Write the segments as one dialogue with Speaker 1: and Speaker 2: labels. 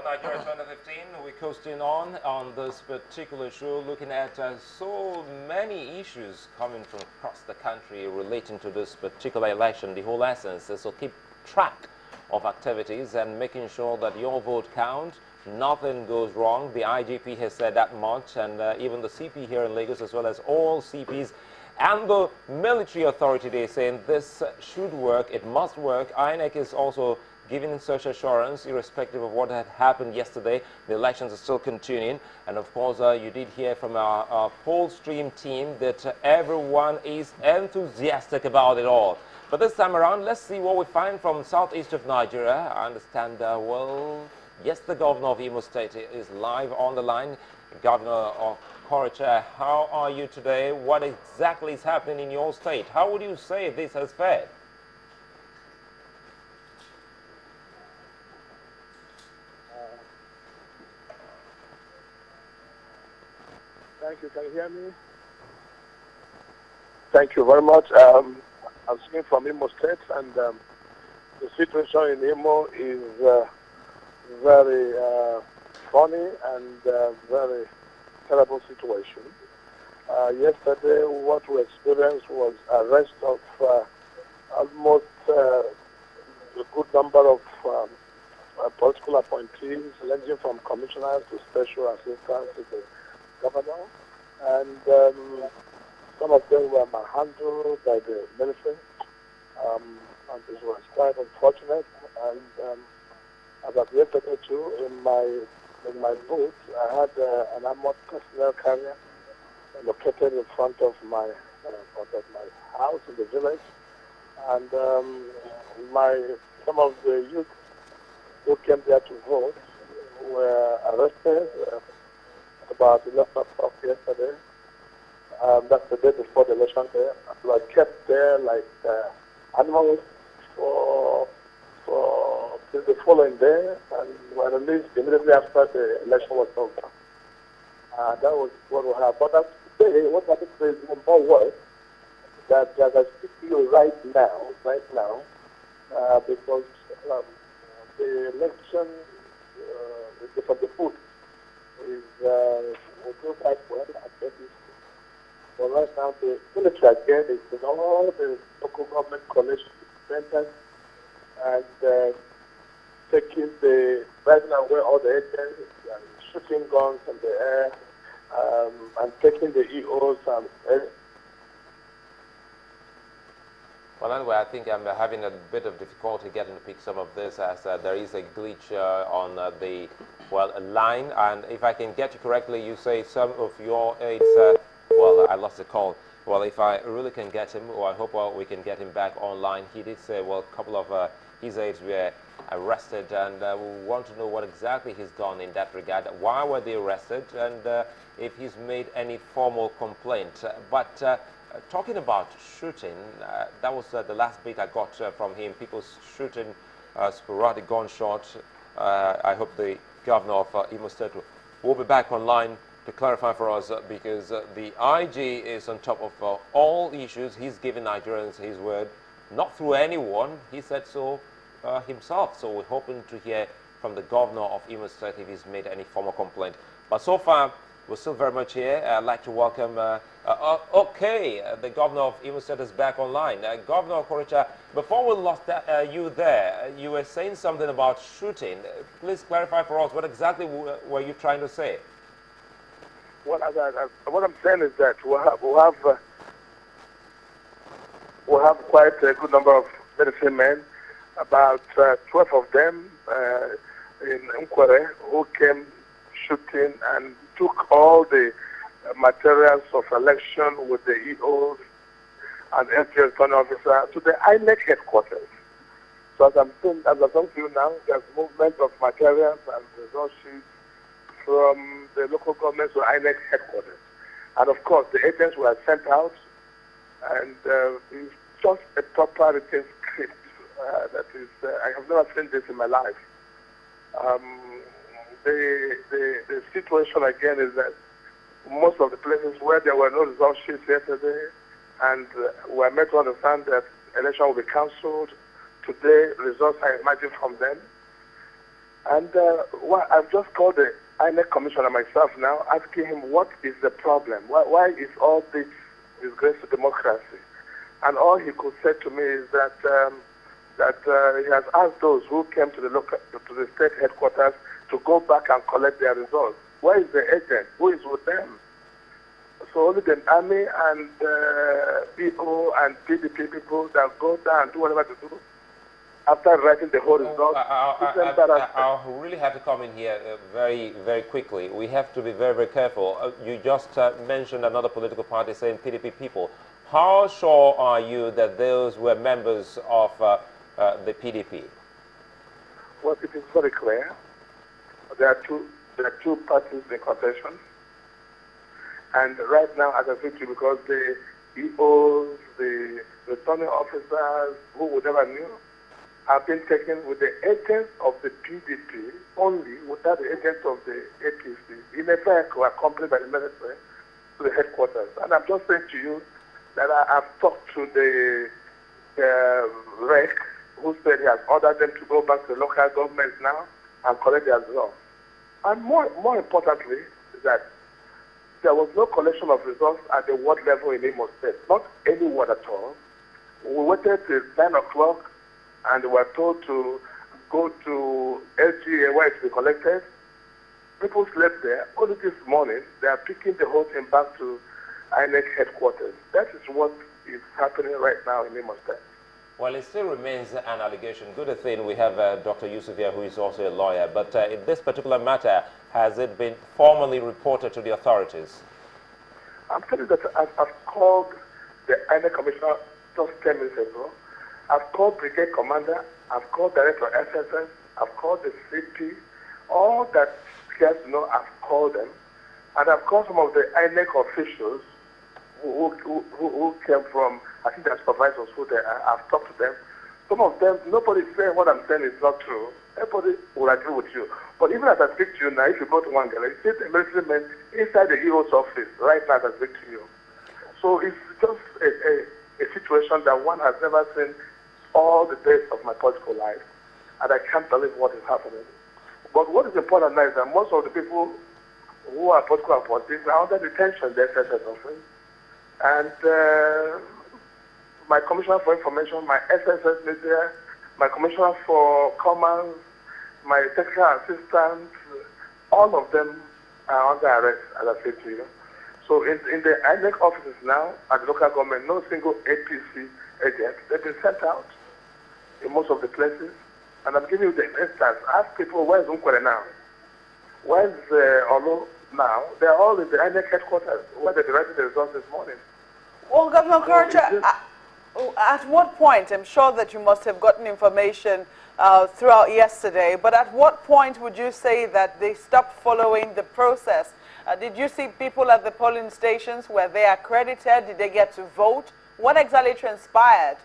Speaker 1: Nigeria 2015. We're coasting on this particular show, looking at so many issues coming from across the country relating to this particular election. The whole essence is to keep track of activities and making sure that your vote counts. Nothing goes wrong. The IGP has said that much, and even the CP here in Lagos, as well as all CPs and the military authority, they're saying this should work, it must work. INEC is also giving such assurance, irrespective of what had happened yesterday. The elections are still continuing, and of course you did hear from our poll stream team that everyone is enthusiastic about it all. But this time around, let's see what we find from southeast of Nigeria. I understand, well, yes, the governor of Imo State is live on the line. Governor Okorocha, how are you today? What exactly is happening in your state? How would you say this has fared?
Speaker 2: Thank you. Can you hear me? Thank you very much. I'm speaking from Imo State, and the situation in Imo is very funny and very terrible situation. Yesterday, what we experienced was arrest of almost a good number of political appointees, ranging from commissioners to special assistants to the governor, and some of them were manhandled by the military, and this was quite unfortunate. And as of yesterday too, in my booth, I had an armored personnel carrier located in front of my house in the village, and some of the youth who came there to vote were arrested about 11 o'clock yesterday. That's the day before the election day. They were kept there like animals till the following day, and were released immediately after the election was over. That was what we have. But today, what I think is even more worse, that as I speak to you right now, because the election from the booth is will do quite well. But right now, the military again is in all the local government coalition centers and taking right now where all the agents and shooting guns in the air and taking the EOs and.
Speaker 1: Well, anyway, I think I'm having a bit of difficulty getting to pick some of this, as there is a glitch on the line. And if I can get you correctly, you say some of your aides. Well, I lost the call. Well, if I really can get him, or I hope we can get him back online. He did say, well, a couple of his aides were arrested, and we want to know what exactly he's done in that regard. Why were they arrested, and if he's made any formal complaint. But talking about shooting, that was the last bit I got from him. People shooting sporadic gunshots. I hope the governor of Imo State will be back online to clarify for us, because the IG is on top of all issues. He's giving Nigerians his word, not through anyone. He said so himself. So we're hoping to hear from the governor of Imo State if he's made any formal complaint. But so far, we're still very much here. I'd like to welcome, the governor of Imo State is back online. Governor Okorocha, before we lost you there, you were saying something about shooting. Please clarify for us, what exactly were you trying to say?
Speaker 2: Well, what I'm saying is that we have quite a good number of military men, about 12 of them in Nkwere, who came shooting and took all the materials of election with the EOs and SGS returning officer to the INEC headquarters. So as I'm talking to you now, there's movement of materials and result sheets from the local government to INEC headquarters. And of course, the agents were sent out, and it's just a proper written script. That is, I have never seen this in my life. The situation again is that most of the places where there were no result sheets yesterday, and we are made to understand that election will be cancelled today, results are emerging from them. And I've just called the INEC commissioner myself now, asking him what is the problem? Why is all this disgrace to democracy? And all he could say to me is that he has asked those who came to the state headquarters to go back and collect their results. Where is the agent? Who is with them? So only the army and PO and PDP people that go down and do whatever to do after writing the whole result.
Speaker 1: I'll really have to come in here very, very quickly. We have to be very, very careful. You just mentioned another political party saying PDP people. How sure are you that those were members of the PDP?
Speaker 2: Well, it is very clear. There are two parties in contention. And right now, as I said to you, because the EOs, the returning officers, who would never knew, have been taken with the agents of the PDP only, without the agents of the APC, in a vehicle accompanied by the military to the headquarters. And I'm just saying to you that I've talked to the REC, who said he has ordered them to go back to the local governments now and collect their results. And more importantly, is that there was no collection of results at the ward level in Imo State, not any ward at all. We waited till 9 o'clock and we were told to go to LGA where it will be collected. People slept there. Only this morning, they are picking the whole thing back to INEC headquarters. That is what is happening right now in Imo State.
Speaker 1: Well, it still remains an allegation. Good thing we have Dr. Yusuf here, who is also a lawyer. But in this particular matter, has it been formally reported to the authorities?
Speaker 2: I'm telling you that I've called the INEC commissioner just 10 minutes ago. I've called brigade commander. I've called director SSS. I've called the CP. All that cares to know, I've called them. And I've called some of the INEC officials who came from, I think the supervisors who they are. I've talked to them. Some of them, nobody's saying what I'm saying is not true. Everybody will agree with you. But even as I speak to you now, if you go to one gallery, you see the military men inside the EO's office right now as I speak to you. So it's just a situation that one has never seen all the days of my political life. And I can't believe what is happening. But what is important now is that most of the people who are political appointees are under detention, the SSS office. And my commissioner for information, my SSS media, my commissioner for commerce, my technical assistant, all of them are under arrest, as I said to you. So in the INEC offices now, at the local government, no single APC agent, they've been sent out in most of the places. And I'm giving you the instance. Ask people, where's Unkwere now? Where's Olo now? They're all in the INEC headquarters, where they're writing the results this morning.
Speaker 3: Well, Governor Okorocha, at what point, I'm sure that you must have gotten information throughout yesterday, but at what point would you say that they stopped following the process? Did you see people at the polling stations? Were they accredited? Did they get to vote? What exactly transpired?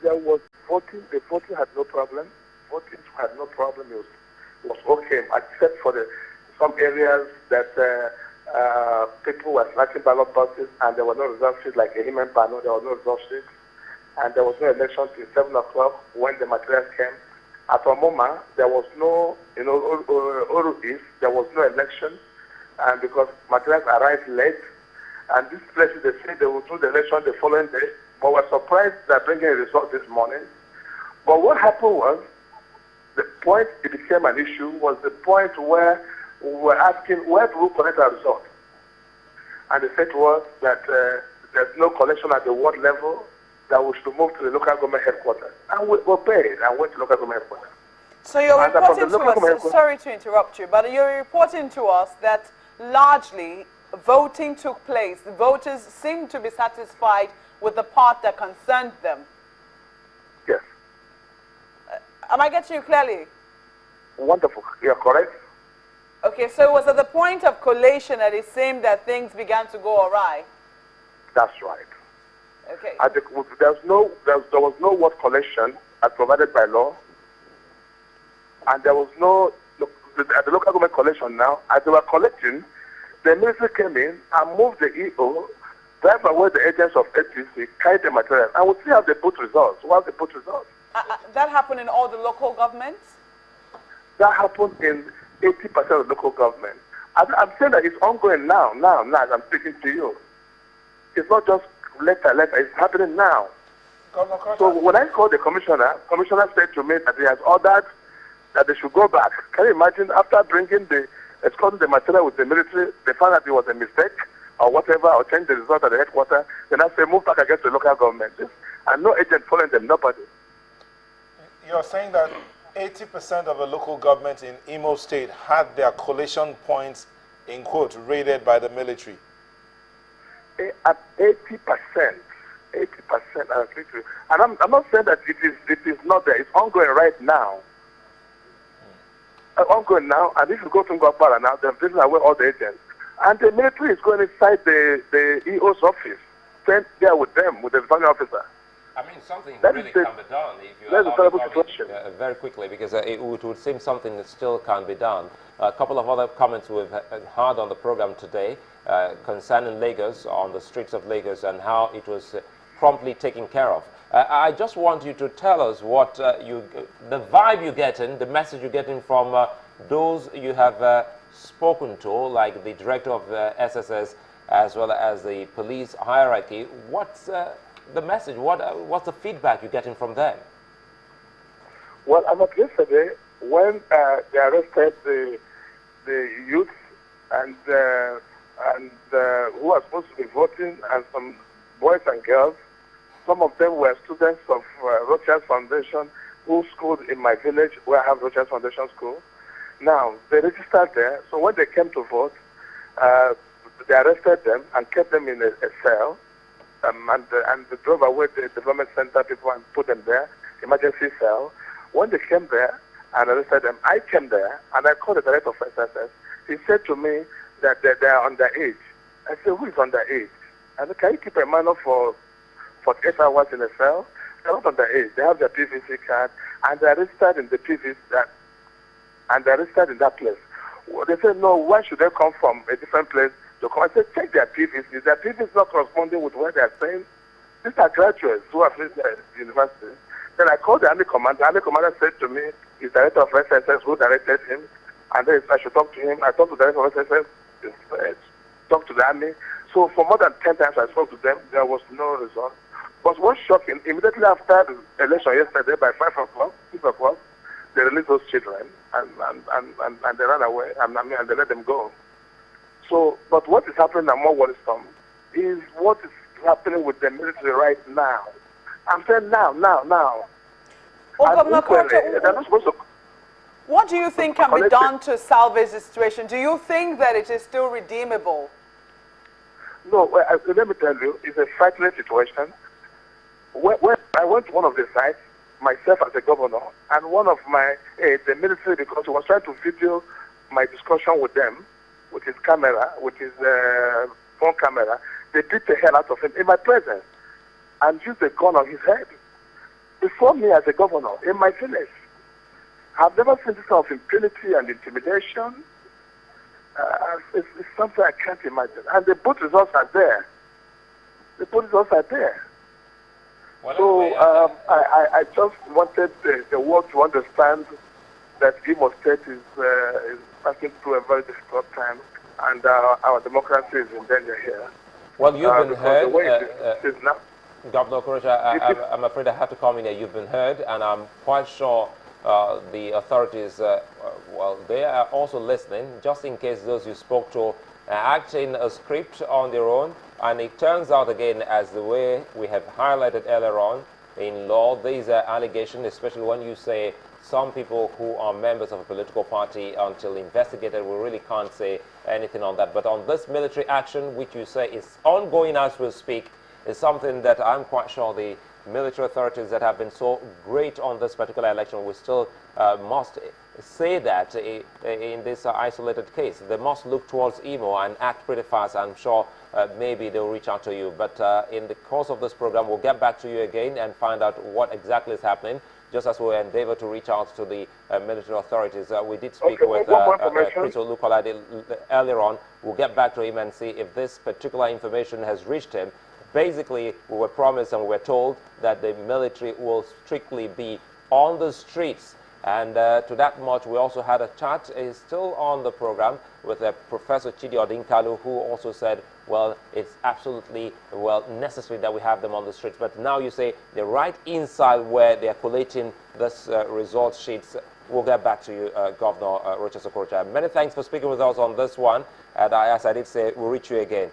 Speaker 2: There was voting. The voting had no problem. Voting had no problem. It was okay, except for some areas that people were snatching ballot boxes and there were no result sheets, like a Himen Pano, there were no result sheets. And there was no election till 7 o'clock when the materials came. At Omoma, there was no, Oru East, there was no election. And because materials arrived late, and these places, they say they will do the election the following day. But we're surprised they're bringing a result this morning. But what happened was, the point it became an issue was the point where we were asking, where do we collect our result? And they said to us that there's no collection at the ward level, that we should move to the local government headquarters. And we obeyed and went to local government headquarters.
Speaker 3: So you're reporting to us, sorry to interrupt you, but you're reporting to us that largely voting took place. The voters seemed to be satisfied with the part that concerned them.
Speaker 2: Yes.
Speaker 3: Am I getting you clearly?
Speaker 2: Wonderful. You're correct.
Speaker 3: Okay, so it was at the point of collation that it seemed that things began to go awry?
Speaker 2: That's right.
Speaker 3: Okay.
Speaker 2: There was no word collection as provided by law, and there was no, at the local government collection now, as they were collecting, the military came in and moved the EO, drive away the agents of APC, carried the material, and we'll see how they put results. That happened in all the local governments? That happened in 80% of local government. I'm saying that it's ongoing now as I'm speaking to you. It's not just later, it's happening now. So when I called the commissioner said to me that he has ordered that they should go back. Can you imagine, after escorting the material with the military, they found that it was a mistake or whatever, or change the result at the headquarters, then I say move back against the local government. And no agent following them, nobody.
Speaker 4: You're saying that 80% of the local government in Imo State had their collation points, in quote, raided by the military.
Speaker 2: At 80%, I agree to you. And I'm not saying that it is not there. It's ongoing right now. Ongoing now, and if you go to Ngopara now, they're taking away all the agents. And the military is going inside the EO's office, sent there with them, with the returning officer.
Speaker 1: I mean, something really can be done if you
Speaker 2: that's a terrible situation.
Speaker 1: Very quickly, because it would seem something that still can be done. A couple of other comments we've heard on the program today concerning Lagos, on the streets of Lagos, and how it was promptly taken care of. I just want you to tell us what the vibe you're getting, the message you're getting from those you have spoken to, like the director of SSS, as well as the police hierarchy. What's the message? What's the feedback you're getting from them?
Speaker 2: Well, as of yesterday, when they arrested the youth and who are supposed to be voting, and some boys and girls, some of them were students of Rochas Foundation who schooled in my village where I have Rochas Foundation School. Now, they registered there, so when they came to vote, they arrested them and kept them in a cell, and they drove away the development center people and put them there, emergency cell. When they came there and arrested them, I came there and I called the director of SSS. He said to me that they are underage. I said, who is underage? I said, can you keep a minor for 48 hours in a cell? They're not underage. They have their PVC card and they're registered in the PVC and they're registered in that place. They said, no, why should they come from a different place to come? I said, check their PVC. Their PVC is not corresponding with what they're saying. These are graduates who have finished the university. Then I called the Army Commander. The Army Commander said to me, he's director of SSS who directed him, and then I should talk to him. I talked to the director of SSS, talked to the Army. So for more than 10 times I spoke to them, there was no result. But what's shocking, immediately after the election yesterday, by 5 o'clock, 6 o'clock, they released those children and they ran away and they let them go. So, but what is happening now, more worrisome, is what is happening with the military right now. I'm saying now.
Speaker 3: Governor Okorocha,
Speaker 2: they're not supposed to.
Speaker 3: What do you think can be done to salvage the situation? Do you think that it is still redeemable?
Speaker 2: No, let me tell you, it's a frightening situation. When I went to one of the sites, myself as a governor, and one of my aides, the military, because he was trying to video my discussion with them, with his camera, with his phone camera, they beat the hell out of him in my presence and used a gun on his head. Before me as a governor, in my village. I've never seen this kind of impunity and intimidation. It's something I can't imagine. And the both results are there.
Speaker 1: Well,
Speaker 2: so
Speaker 1: anyway,
Speaker 2: I just wanted the world to understand that Imo State is passing through a very difficult time, and our democracy is in danger here.
Speaker 1: well, you've been heard.
Speaker 2: The way it is now,
Speaker 1: Governor Okorocha, I'm afraid I have to come in here. You've been heard, and I'm quite sure the authorities, well, they are also listening, just in case those you spoke to are acting a script on their own. And it turns out, again, as the way we have highlighted earlier on, in law, these are allegations, especially when you say some people who are members of a political party, until investigated, we really can't say anything on that. But on this military action, which you say is ongoing as we speak, is something that I'm quite sure the military authorities that have been so great on this particular election will still must say that in this isolated case. They must look towards Imo and act pretty fast. I'm sure maybe they'll reach out to you. But in the course of this program, we'll get back to you again and find out what exactly is happening, just as we endeavor to reach out to the military authorities. We did speak with Chris Olukolade earlier on. We'll get back to him and see if this particular information has reached him. Basically, we were promised and we were told that the military will strictly be on the streets And to that much, we also had a chat, is still on the program, with Professor Chidi Odinkalu, who also said, well, it's absolutely, well, necessary that we have them on the streets. But now you say they're right inside where they're collating this result sheets. We'll get back to you, Governor Rochas Okorocha. Many thanks for speaking with us on this one. And as I did say, we'll reach you again.